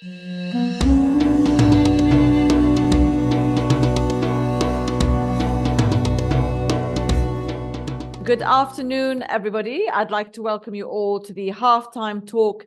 Good afternoon, everybody. I'd like to welcome you all to the Halftime Talk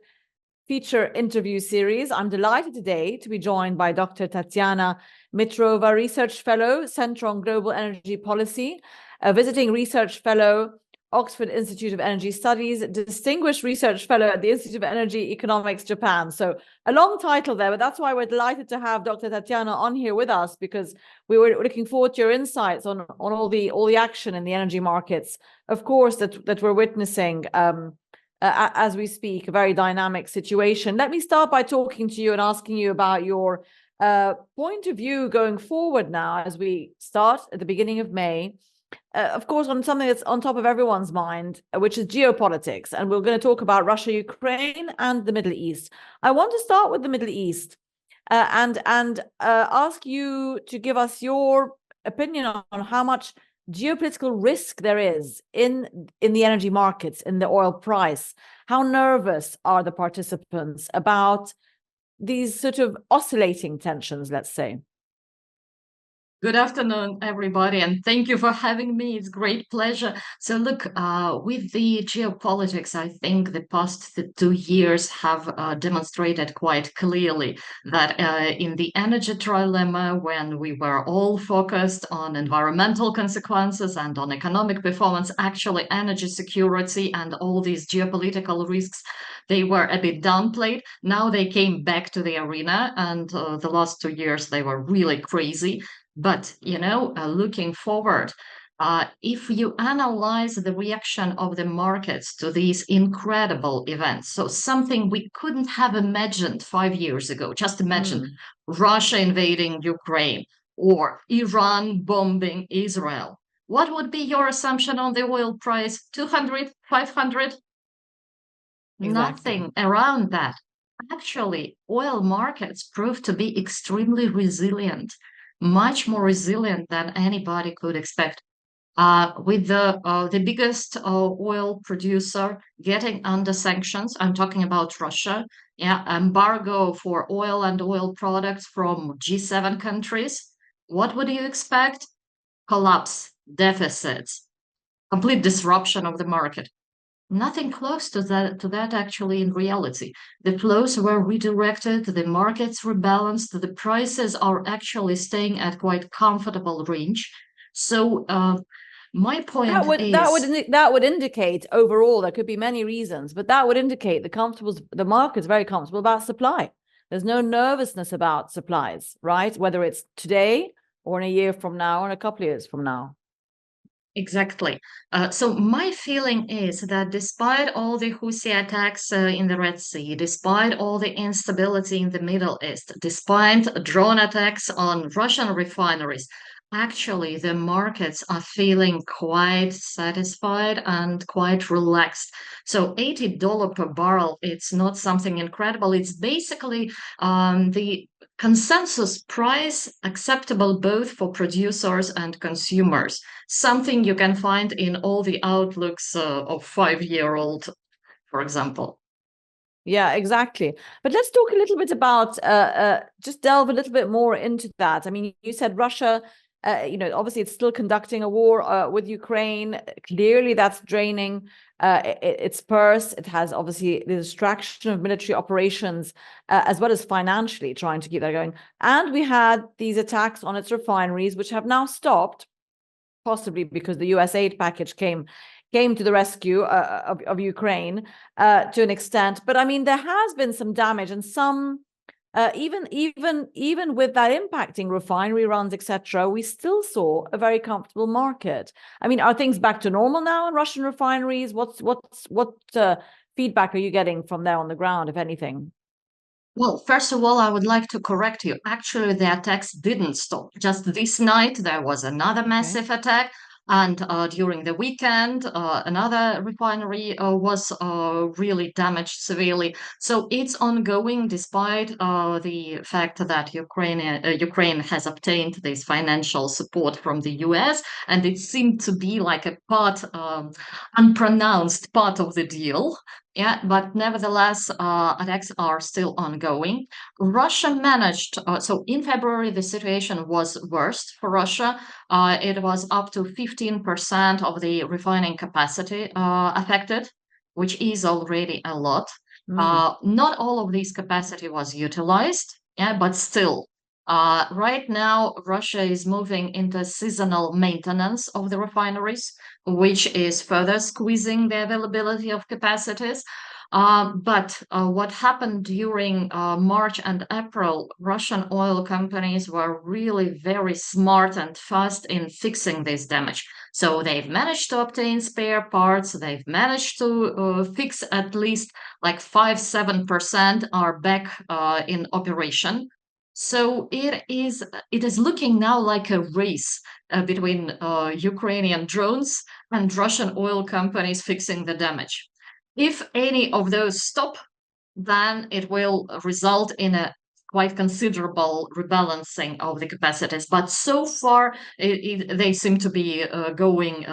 feature interview series. I'm delighted today to be joined by Dr. Tatiana Mitrova, Research Fellow, Center on Global Energy Policy, a visiting Research Fellow, Oxford Institute of Energy Studies, Distinguished Research Fellow at the Institute of Energy Economics, Japan. So a long title there, but that's why we're delighted to have Dr. Tatiana on here with us, because we were looking forward to your insights on all the action in the energy markets, of course, that we're witnessing as we speak, a very dynamic situation. Let me start by talking to you and asking you about your point of view going forward now as we start at the beginning of May. Of course, on something that's on top of everyone's mind, which is geopolitics. And we're going to talk about Russia, Ukraine, and the Middle East. I want to start with the Middle East and ask you to give us your opinion on how much geopolitical risk there is in the energy markets, in the oil price. How nervous are the participants about these sort of oscillating tensions, let's say? Good afternoon, everybody, and thank you for having me. It's great pleasure. So look, with the geopolitics, I think the past 2 years have demonstrated quite clearly that in the energy trilemma, when we were all focused on environmental consequences and on economic performance, actually energy security and all these geopolitical risks, they were a bit downplayed. Now they came back to the arena, and the last 2 years, they were really crazy. But, looking forward, if you analyze the reaction of the markets to these incredible events, so something we couldn't have imagined 5 years ago, just imagine Russia invading Ukraine or Iran bombing Israel. What would be your assumption on the oil price? 200, 500? Exactly. Nothing around that. Actually, oil markets proved to be extremely resilient, much more resilient than anybody could expect. With the biggest oil producer getting under sanctions, I'm talking about Russia, yeah, embargo for oil and oil products from G7 countries. What would you expect? Collapse, deficits, complete disruption of the market. Nothing close to that actually in reality. The flows were redirected, the markets rebalanced, the prices are actually staying at quite comfortable range. So my point that would indicate overall, there could be many reasons, but that would indicate the market's very comfortable about supply. There's no nervousness about supplies, right? Whether it's today or in a year from now or in a couple of years from now. Exactly. So my feeling is that despite all the Houthi attacks in the Red Sea, despite all the instability in the Middle East, despite drone attacks on Russian refineries, actually the markets are feeling quite satisfied and quite relaxed. So $80 per barrel, it's not something incredible. It's basically the consensus price acceptable both for producers and consumers, something you can find in all the outlooks of 5-year-old, for example. Yeah, exactly. But let's talk a little bit about, just delve a little bit more into that. I mean, you said Russia, obviously it's still conducting a war with Ukraine. Clearly that's draining its purse. It has obviously the distraction of military operations as well as financially trying to keep that going. And we had these attacks on its refineries, which have now stopped, possibly because the US aid package came to the rescue of Ukraine to an extent. But I mean, there has been some damage, and some even with that impacting refinery runs, etc., we still saw a very comfortable market. I mean, are things back to normal now in Russian refineries? What feedback are you getting from there on the ground, if anything? Well, first of all, I would like to correct you. Actually, the attacks didn't stop. Just this night, there was another massive attack. And during the weekend, another refinery was really damaged severely. So it's ongoing, despite the fact that Ukraine has obtained this financial support from the US, and it seemed to be like a unpronounced part of the deal. Yeah, but nevertheless, attacks are still ongoing. Russia managed, so in February, the situation was worst for Russia. It was up to 15% of the refining capacity affected, which is already a lot. Mm, Not all of this capacity was utilized, yeah, but still, right now, Russia is moving into seasonal maintenance of the refineries, which is further squeezing the availability of capacities. But what happened during March and April, Russian oil companies were really very smart and fast in fixing this damage. So they've managed to obtain spare parts, they've managed to fix at least like 5-7% are back in operation. So it is looking now like a race between Ukrainian drones and Russian oil companies fixing the damage. If any of those stop, then it will result in a quite considerable rebalancing of the capacities. But so far, they seem to be going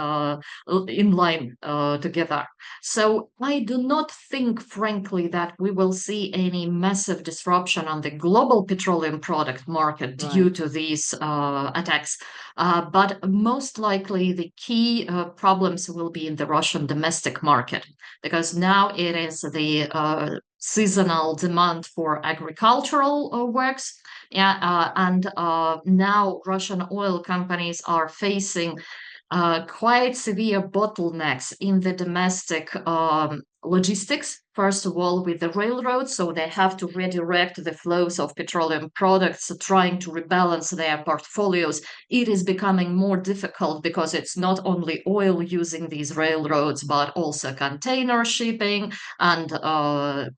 in line together. So I do not think, frankly, that we will see any massive disruption on the global petroleum product market due right. to these attacks. But most likely, the key problems will be in the Russian domestic market, because now it is the seasonal demand for agricultural works. Yeah, and now Russian oil companies are facing quite severe bottlenecks in the domestic logistics. First of all, with the railroads, so they have to redirect the flows of petroleum products, trying to rebalance their portfolios. It is becoming more difficult because it's not only oil using these railroads, but also container shipping and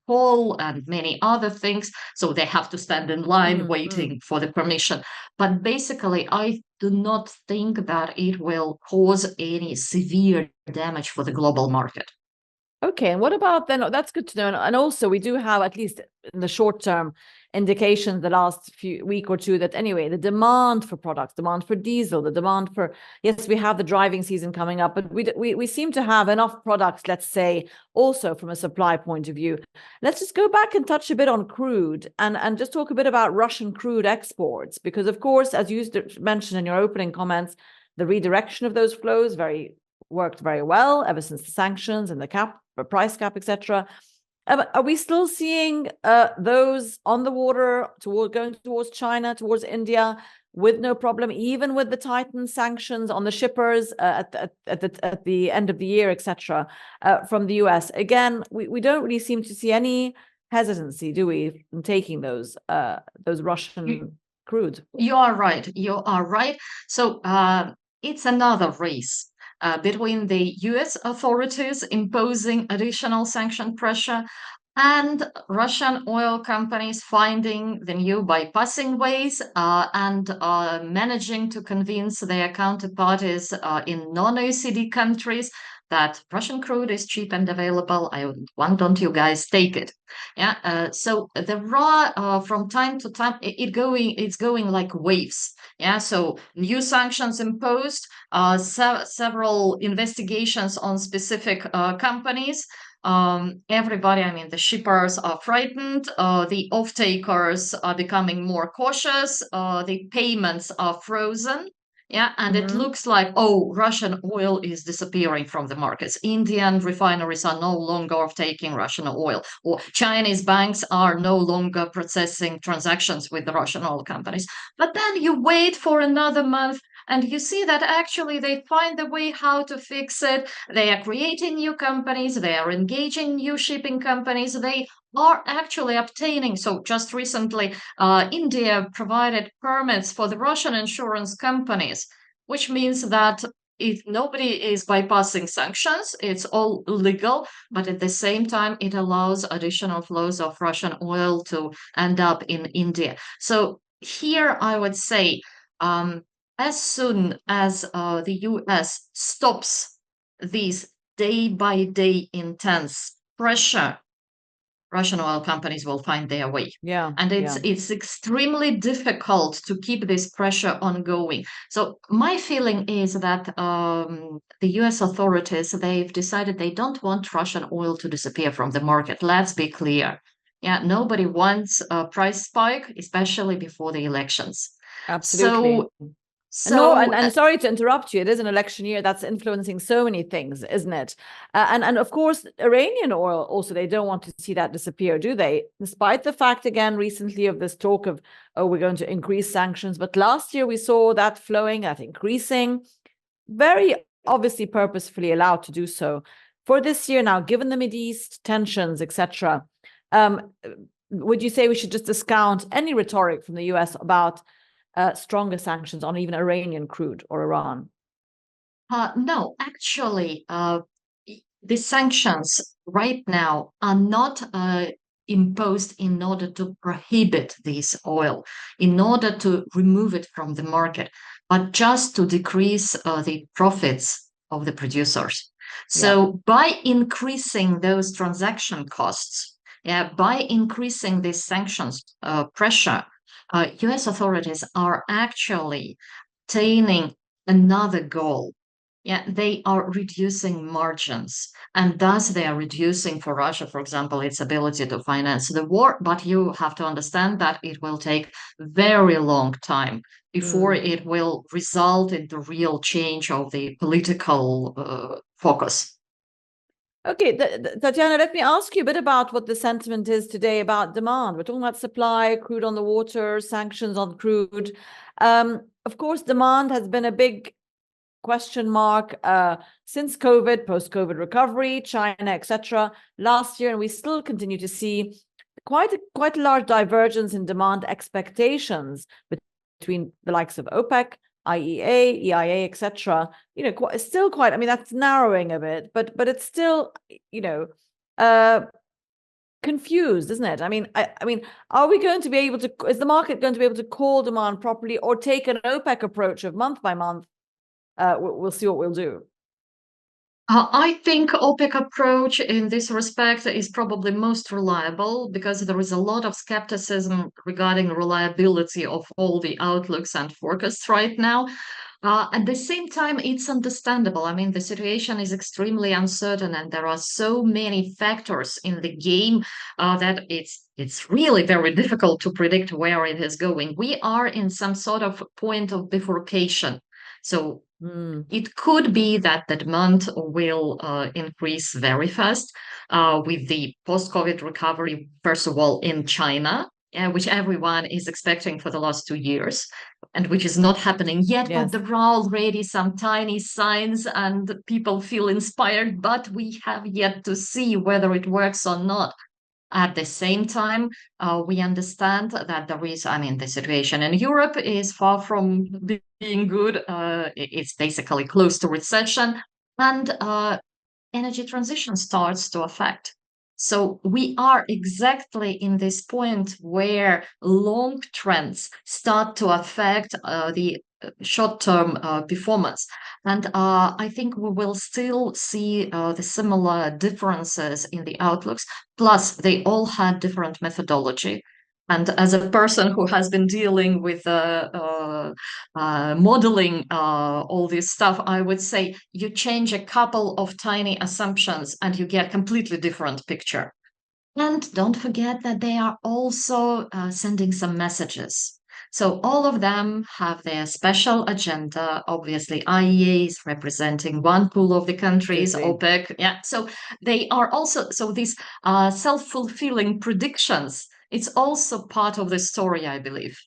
coal and many other things. So they have to stand in line Mm, mm. waiting for the permission. But basically, I do not think that it will cause any severe damage for the global market. Okay, and what about then? That's good to know. And also, we do have, at least in the short term, indications the last few week or two that anyway, the demand for products, demand for diesel, the demand for, yes, we have the driving season coming up, but we seem to have enough products, let's say, also from a supply point of view. Let's just go back and touch a bit on crude and just talk a bit about Russian crude exports, because of course, as you mentioned in your opening comments, the redirection of those flows worked very well ever since the sanctions and the price cap, etc. Are we still seeing those on the water going towards China, towards India, with no problem, even with the tightened sanctions on the shippers at the end of the year, etc., from the US? Again, we don't really seem to see any hesitancy, do we, in taking those You, Russian crude? you are right. You are right. So it's another race between the US authorities imposing additional sanction pressure and Russian oil companies finding the new bypassing ways and managing to convince their counterparties in non-OECD countries that Russian crude is cheap and available. Why don't you guys take it? Yeah. So the raw from time to time it's going like waves. Yeah. So new sanctions imposed, several investigations on specific companies. Everybody, I mean, the shippers are frightened, the off-takers are becoming more cautious, the payments are frozen. Yeah, and it Mm-hmm. looks like, oh, Russian oil is disappearing from the markets. Indian refineries are no longer off-taking Russian oil, or Chinese banks are no longer processing transactions with the Russian oil companies. But then you wait for another month and you see that actually they find the way how to fix it. They are creating new companies, they are engaging new shipping companies, they are actually obtaining. So, just recently, India provided permits for the Russian insurance companies, which means that if nobody is bypassing sanctions, it's all legal, but at the same time, it allows additional flows of Russian oil to end up in India. So, here I would say, as soon as the US stops these day by day intense pressure Russian oil companies will find their way. Yeah. And it's extremely difficult to keep this pressure ongoing. So my feeling is that the US authorities, they've decided they don't want Russian oil to disappear from the market. Let's be clear. Yeah, nobody wants a price spike, especially before the elections. Absolutely. So And sorry to interrupt you. It is an election year that's influencing so many things, isn't it? And of course, Iranian oil also, they don't want to see that disappear, do they? Despite the fact, again, recently of this talk of, oh, we're going to increase sanctions. But last year we saw that flowing, that increasing, very obviously purposefully allowed to do so. For this year now, given the Mideast tensions, etc., would you say we should just discount any rhetoric from the US about stronger sanctions on even Iranian crude or Iran? No, actually, the sanctions right now are not imposed in order to prohibit this oil, in order to remove it from the market, but just to decrease the profits of the producers. So by increasing those transaction costs, by increasing this sanctions pressure, US authorities are actually attaining another goal. Yeah, they are reducing margins, and thus they are reducing for Russia, for example, its ability to finance the war. But you have to understand that it will take very long time before it will result in the real change of the political focus. Okay, Tatiana, let me ask you a bit about what the sentiment is today about demand. We're talking about supply, crude on the water, sanctions on crude. Of course, demand has been a big question mark since COVID, post-COVID recovery, China, etc. last year, and we still continue to see quite a large divergence in demand expectations between the likes of OPEC, IEA, EIA, etc. Still quite. I mean, that's narrowing a bit, but it's still, confused, isn't it? I mean, are we going to be able to? Is the market going to be able to call demand properly, or take an OPEC approach of month by month? We'll see what we'll do. I think OPEC approach in this respect is probably most reliable because there is a lot of skepticism regarding reliability of all the outlooks and forecasts right now. At the same time, it's understandable. I mean, the situation is extremely uncertain, and there are so many factors in the game that it's really very difficult to predict where it is going. We are in some sort of point of bifurcation. So it could be that the demand will increase very fast with the post-COVID recovery, first of all, in China, which everyone is expecting for the last 2 years, and which is not happening yet. Yes. But there are already some tiny signs, and people feel inspired, but we have yet to see whether it works or not. At the same time, we understand that the situation in Europe is far from being good. It's basically close to recession, and energy transition starts to affect. So we are exactly in this point where long trends start to affect the short-term performance. And I think we will still see the similar differences in the outlooks. Plus, they all had different methodology. And as a person who has been dealing with modeling all this stuff, I would say you change a couple of tiny assumptions and you get a completely different picture. And don't forget that they are also sending some messages. So all of them have their special agenda. Obviously, IEA is representing one pool of the countries, OPEC. Yeah. So they are also, so these self-fulfilling predictions, it's also part of the story, I believe.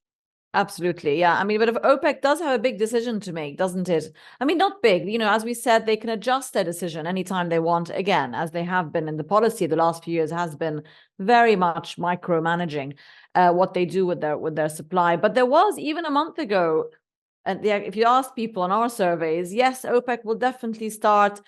Absolutely. Yeah. I mean, but if OPEC does have a big decision to make, doesn't it? I mean, not big, as we said, they can adjust their decision anytime they want, again, as they have been in the policy the last few years has been very much micromanaging what they do with their supply. But there was even a month ago, and if you ask people in our surveys, yes, OPEC will definitely start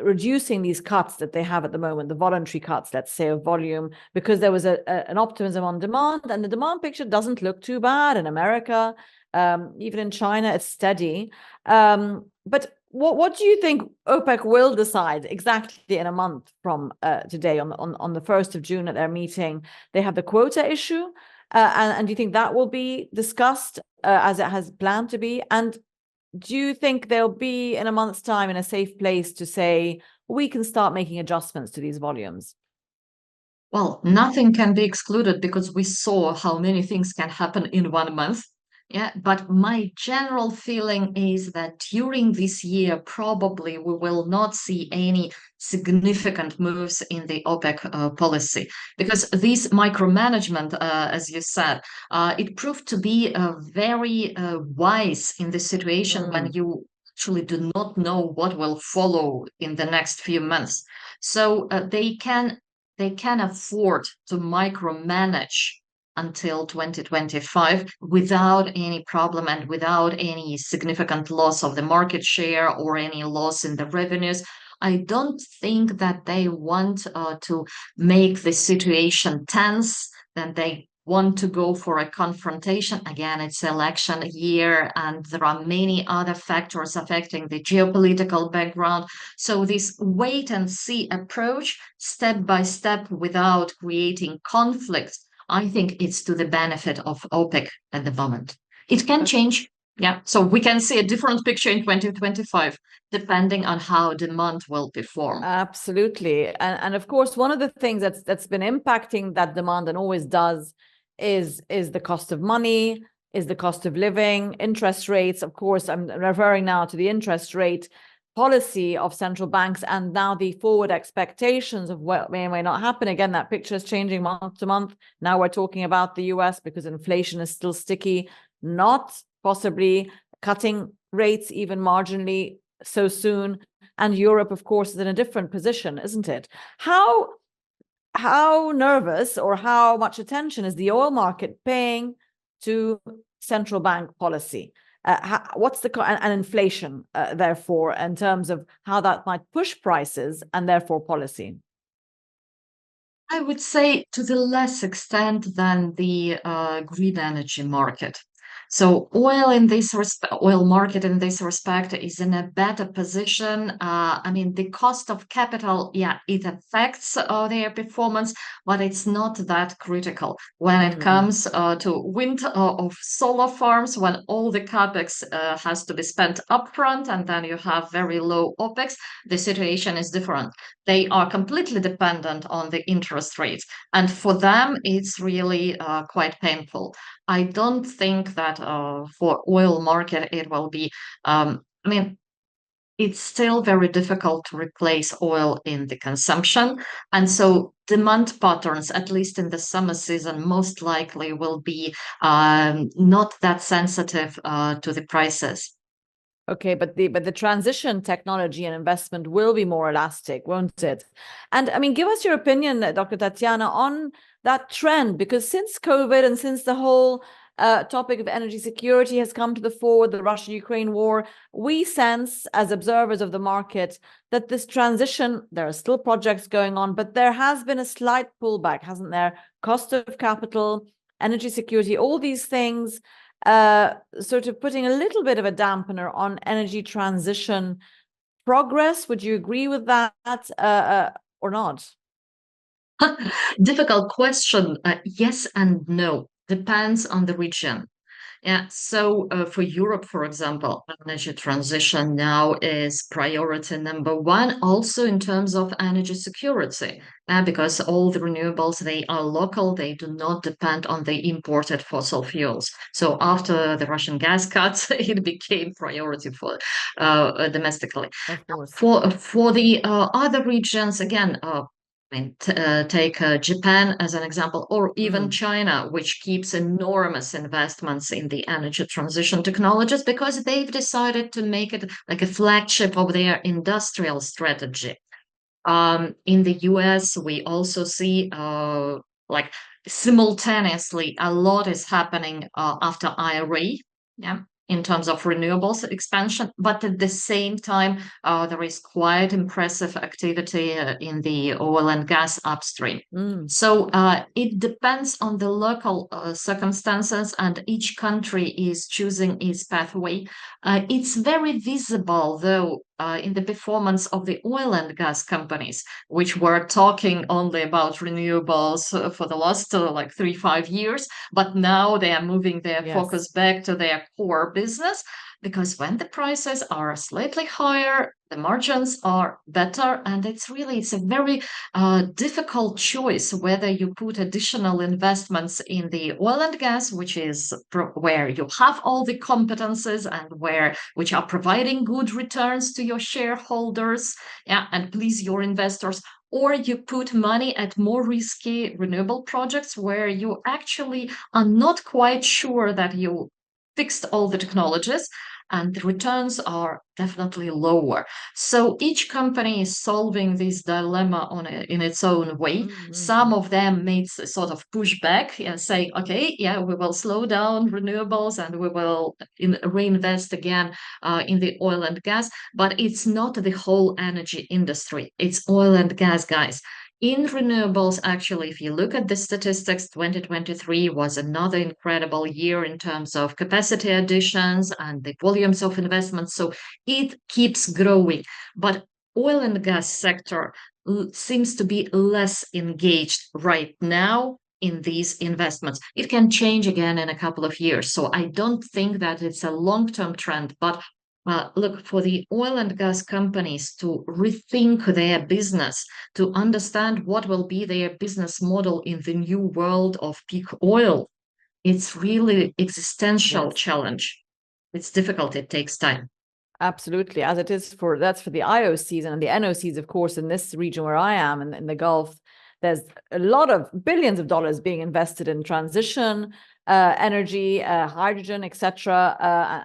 reducing these cuts that they have at the moment, the voluntary cuts, let's say, of volume, because there was an optimism on demand, and the demand picture doesn't look too bad in America. Even in China, it's steady. But what do you think OPEC will decide exactly in a month from today on the 1st of June at their meeting? They have the quota issue, and do you think that will be discussed as it has planned to be? And do you think they'll be in a month's time in a safe place to say we can start making adjustments to these volumes? Well, nothing can be excluded because we saw how many things can happen in 1 month. Yeah, but my general feeling is that during this year, probably we will not see any significant moves in the OPEC policy because this micromanagement, as you said, it proved to be very wise in the situation when you actually do not know what will follow in the next few months. So they can afford to micromanage until 2025 without any problem and without any significant loss of the market share or any loss in the revenues. I don't think that they want to make the situation tense, that they want to go for a confrontation. Again, it's election year and there are many other factors affecting the geopolitical background. So this wait and see approach, step by step, without creating conflicts, I think it's to the benefit of OPEC at the moment. It can change. Yeah. So we can see a different picture in 2025, depending on how demand will perform. Absolutely. And of course, one of the things that's been impacting that demand and always does is the cost of money, is the cost of living, interest rates. Of course, I'm referring now to the interest rate policy of central banks and now the forward expectations of what may or may not happen. Again, that picture is changing month to month. Now we're talking about the US because inflation is still sticky, not possibly cutting rates even marginally so soon. And Europe, of course, is in a different position, isn't it? How nervous or how much attention is the oil market paying to central bank policy? What's the and inflation, therefore, in terms of how that might push prices and therefore policy? I would say to the less extent than the green energy market. So oil market in this respect is in a better position. I mean, the cost of capital, yeah, it affects their performance, but it's not that critical when it comes to wind or solar farms. When all the capex has to be spent upfront, and then you have very low opex, the situation is different. They are completely dependent on the interest rates, and for them, it's really quite painful. I don't think that for oil market it will be. I mean, it's still very difficult to replace oil in the consumption, and so demand patterns, at least in the summer season, most likely will be not that sensitive to the prices. Okay, but the transition technology and investment will be more elastic, won't it? And I mean, give us your opinion, Dr. Tatiana, on that trend, because since COVID and since the whole topic of energy security has come to the fore, the Russia-Ukraine war, we sense as observers of the market that this transition, there are still projects going on, but there has been a slight pullback, hasn't there? Cost of capital, energy security, all these things sort of putting a little bit of a dampener on energy transition progress. Would you agree with that or not? Difficult question. Yes and no. Depends on the region. Yeah, so for Europe, for example, energy transition now is priority number one, also in terms of energy security, because all the renewables, they are local, they do not depend on the imported fossil fuels. So after the Russian gas cuts, it became priority for domestically. Of course. For the other regions, again, take Japan as an example, or even China, which keeps enormous investments in the energy transition technologies because they've decided to make it like a flagship of their industrial strategy. In the US, we also see like simultaneously a lot is happening after IRA. Yeah. in terms of renewables expansion, but at the same time, there is quite impressive activity in the oil and gas upstream. So it depends on the local circumstances, and each country is choosing its pathway. It's very visible, though, in the performance of the oil and gas companies, which were talking only about renewables for the last like 3-5 years, but now they are moving their focus back to their core business, because when the prices are slightly higher, the margins are better, and it's a very difficult choice whether you put additional investments in the oil and gas, which is where you have all the competences and which are providing good returns to your shareholders, and please your investors, or you put money at more risky renewable projects where you actually are not quite sure that you fixed all the technologies, and the returns are definitely lower. So each company is solving this dilemma in its own way. Some of them made sort of pushback and say, okay, we will slow down renewables and we will reinvest again in the oil and gas, but it's not the whole energy industry. It's oil and gas, guys. In renewables, actually, if you look at the statistics, 2023 was another incredible year in terms of capacity additions and the volumes of investments. So it keeps growing. But oil and gas sector seems to be less engaged right now in these investments. It can change again in a couple of years. So I don't think that it's a long-term trend, but look, for the oil and gas companies to rethink their business, to understand what will be their business model in the new world of peak oil, it's really existential challenge. It's difficult. It takes time. Absolutely, as it is that's for the IOCs and the NOCs, of course, in this region where I am, in the Gulf, there's a lot of billions of dollars being invested in transition energy, hydrogen, etc.,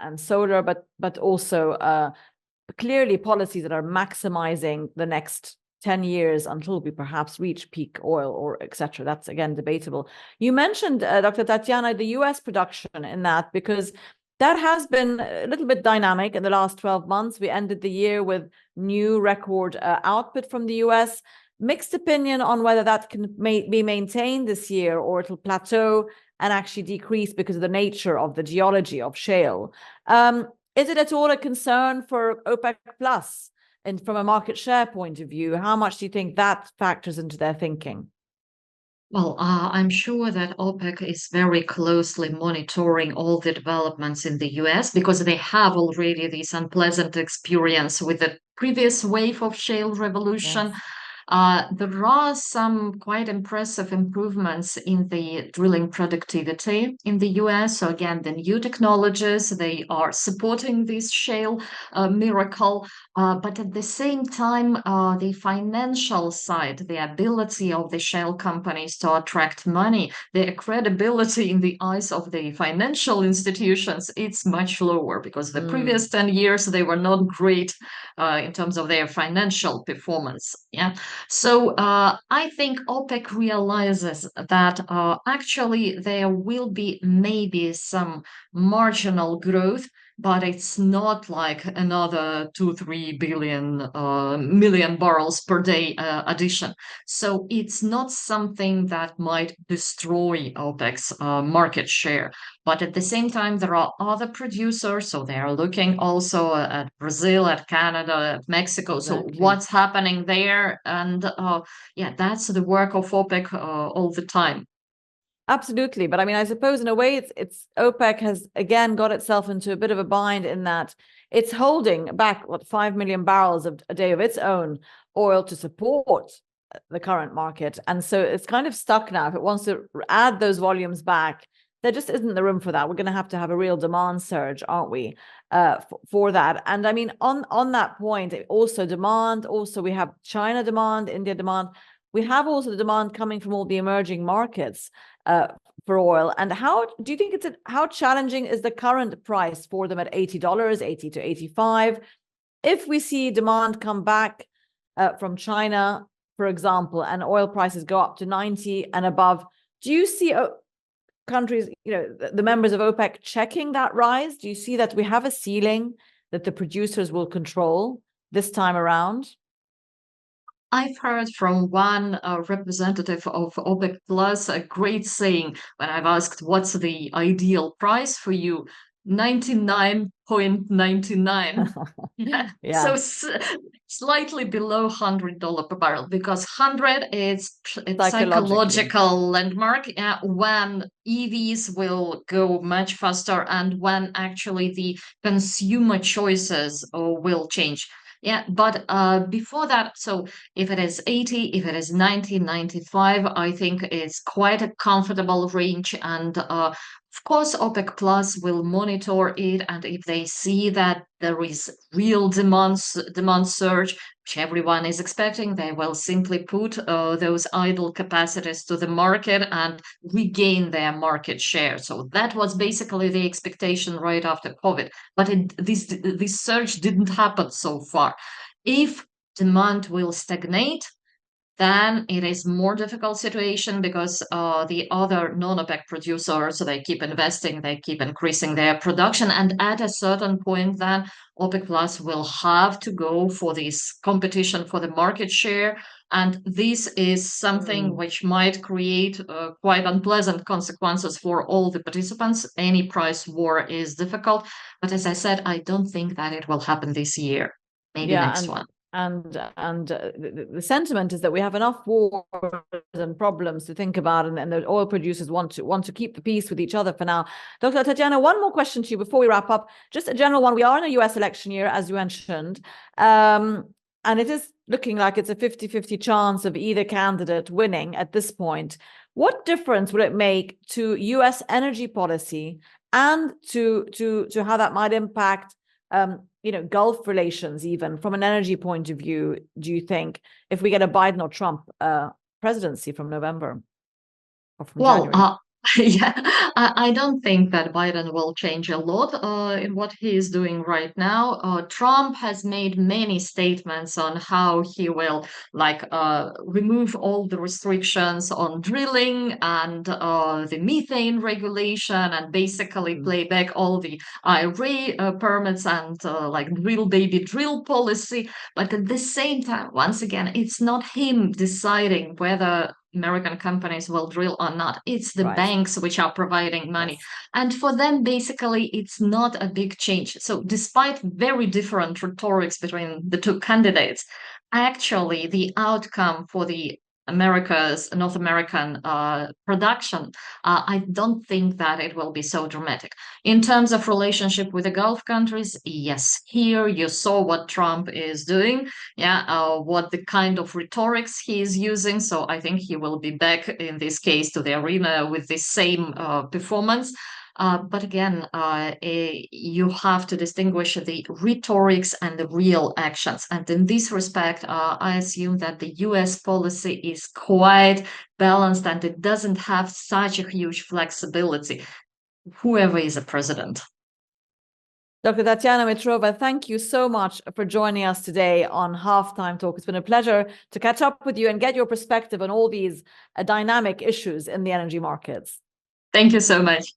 and solar, but also clearly policies that are maximizing the next 10 years until we perhaps reach peak oil, or etc. That's again debatable. You mentioned, Dr. Tatiana, the US production in that, because that has been a little bit dynamic in the last 12 months. We ended the year with new record output from the US. Mixed opinion on whether that can be maintained this year or it'll plateau and actually decrease because of the nature of the geology of shale. Is it at all a concern for OPEC Plus? And from a market share point of view, how much do you think that factors into their thinking? Well, I'm sure that OPEC is very closely monitoring all the developments in the US, because they have already this unpleasant experience with the previous wave of shale revolution. Yes. There are some quite impressive improvements in the drilling productivity in the US. So again, the new technologies, they are supporting this shale miracle. But at the same time, the financial side, the ability of the shale companies to attract money, their credibility in the eyes of the financial institutions, it's much lower, because the previous 10 years, they were not great in terms of their financial performance. So I think OPEC realizes that actually there will be maybe some marginal growth, but it's not like another 2-3 million barrels per day addition. So it's not something that might destroy OPEC's market share. But at the same time, there are other producers, so they are looking also at Brazil, at Canada, at Mexico. Exactly. So what's happening there? And that's the work of OPEC all the time. Absolutely. But I mean, I suppose in a way, it's OPEC has again got itself into a bit of a bind in that it's holding back 5 million barrels a day of its own oil to support the current market. And so it's kind of stuck now. If it wants to add those volumes back, there just isn't the room for that. We're going to have a real demand surge, aren't we, for that? And I mean, on that point, also demand, also we have China demand, India demand. We have also the demand coming from all the emerging markets for oil. And how do you think how challenging is the current price for them at $80, $80 to $85? If we see demand come back from China, for example, and oil prices go up to 90 and above, do you see countries, the members of OPEC checking that rise? Do you see that we have a ceiling that the producers will control this time around? I've heard from one representative of OPEC Plus a great saying when I've asked, what's the ideal price for you? 99.99. Yeah. Yeah. So slightly below $100 per barrel, because 100 is it's psychological landmark when EVs will go much faster and when actually the consumer choices will change. Yeah, but before that, so if it is 80, if it is 90, 95, I think it's quite a comfortable range. And of course, OPEC Plus will monitor it. And if they see that there is real demand surge, which everyone is expecting, they will simply put those idle capacities to the market and regain their market share. So that was basically the expectation right after COVID. But this surge didn't happen so far. If demand will stagnate, then it is more difficult situation because the other non-OPEC producers, they keep investing, they keep increasing their production. And at a certain point, then OPEC Plus will have to go for this competition for the market share. And this is something which might create quite unpleasant consequences for all the participants. Any price war is difficult. But as I said, I don't think that it will happen this year. Maybe next one. And the sentiment is that we have enough wars and problems to think about, and the oil producers want to keep the peace with each other for now. Dr. Tatiana, one more question to you before we wrap up. Just a general one. We are in a US election year, as you mentioned, and it is looking like it's a 50-50 chance of either candidate winning at this point. What difference would it make to US energy policy and to how that might impact Gulf relations, even from an energy point of view, do you think, if we get a Biden or Trump presidency from November or from January? Yeah, I don't think that Biden will change a lot in what he is doing right now. Trump has made many statements on how he will remove all the restrictions on drilling and the methane regulation and basically play back all the IRA permits and drill baby drill policy. But at the same time, once again, it's not him deciding whether American companies will drill or not. It's the banks which are providing money. Yes. And for them, basically, it's not a big change. So despite very different rhetorics between the two candidates, actually the outcome for the North American production, I don't think that it will be so dramatic. In terms of relationship with the Gulf countries, yes, here you saw what Trump is doing, what the kind of rhetorics he is using. So I think he will be back in this case to the arena with the same performance. But again, you have to distinguish the rhetorics and the real actions. And in this respect, I assume that the US policy is quite balanced and it doesn't have such a huge flexibility, whoever is a president. Dr. Tatiana Mitrova, thank you so much for joining us today on Halftime Talk. It's been a pleasure to catch up with you and get your perspective on all these dynamic issues in the energy markets. Thank you so much.